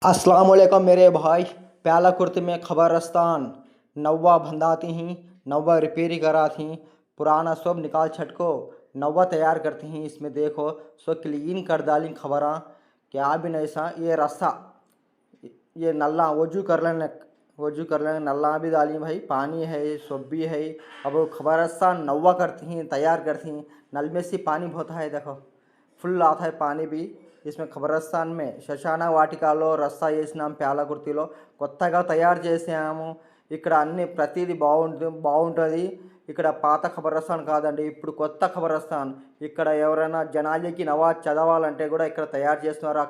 अस्सलाम वालेकुम मेरे भाई। प्याला कुर्ती में खबरस्तान नवा बंधाती ही, नवा रिपेयरी कराती, पुराना सब निकाल छटको, नवा तैयार करती हैं। इसमें देखो सो क्लीन कर डाली खबरा क्या भी नहीं सा। ये रस्सा, ये नल्ला वजू कर लेने नल्ला भी डाली भाई, पानी है सब भी है। अब वो खबरस्तान नवा करती हैं, तैयार करती हैं। नल में से पानी बहुत है, देखो ఫుల్ आता है पानी भी। इसमें ఖబరస్థాన్ में శ్మశాన వాటికలో రస్సా వేసినాం, ప్యాలకుర్తిలో కొత్తగా తయారు చేసాము। ఇక్కడ అన్ని ప్రతిదీ బాగుంటుంది। ఇక్కడ పాత ఖబరస్థాన్ కాదండి, ఇప్పుడు కొత్త ఖబరస్థాన్। ఇక్కడ ఎవరైనా జనాజీకి నవాజ్ చదవాలంటే కూడా ఇక్కడ తయారు చేస్తున్నారు।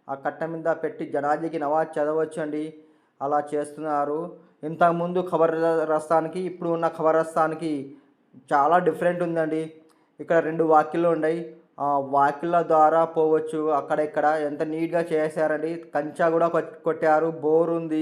ఆ కట్ట మీద పెట్టి జనాజీకి నవాజ్ చదవచ్చండి, అలా చేస్తున్నారు। ఇంతకుముందు ఖబరస్థాన్కి ఇప్పుడు ఉన్న ఖబరస్థాన్కి చాలా డిఫరెంట్ ఉందండి। ఇక్కడ రెండు వాకిళ్ళు ఉన్నాయి, వాకిళ్ళ ద్వారా పోవచ్చు। అక్కడ ఇక్కడ ఎంత నీట్గా చేశారండి, కంచా కూడా కొట్టారు, బోర్ ఉంది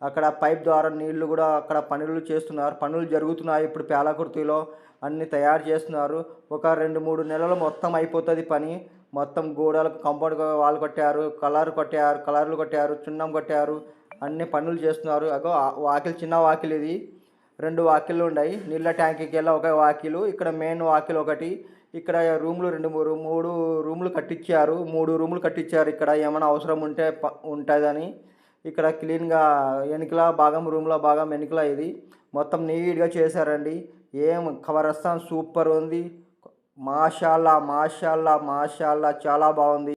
అక్కడ, పైప్ ద్వారా నీళ్లు కూడా అక్కడ పనులు చేస్తున్నారు, పనులు జరుగుతున్నాయి ఇప్పుడు ప్యాలకుర్తిలో, అన్నీ తయారు చేస్తున్నారు। ఒక 2-3 నెలలు మొత్తం అయిపోతుంది పని। మొత్తం గోడలకు కాంపౌండ్ వాళ్ళు కొట్టారు, కలర్లు కొట్టారు, చున్నం కొట్టారు, అన్ని పనులు చేస్తున్నారు। అగో వాకిలి, చిన్న వాకిలి ఇది, 2 వాకిళ్ళు ఉన్నాయి। నీళ్ళ ట్యాంక్కి వెళ్ళి ఒక వాకిలు, ఇక్కడ మెయిన్ వాకిలు ఒకటి, ఇక్కడ రూమ్లు 3 రూమ్లు కట్టించారు, 3 రూమ్లు కట్టించారు। ఇక్కడ ఏమైనా అవసరం ఉంటే ఉంటుందని ఇక్కడ క్లీన్గా వెనుకల భాగం, రూమ్లో భాగం వెనుకల ఇది మొత్తం నీట్గా చేశారండి। ఏం ఖబరస్థాన్ సూపర్ ఉంది, మాషాల్లా మాషాల్లా మాషాల్లా, చాలా బాగుంది।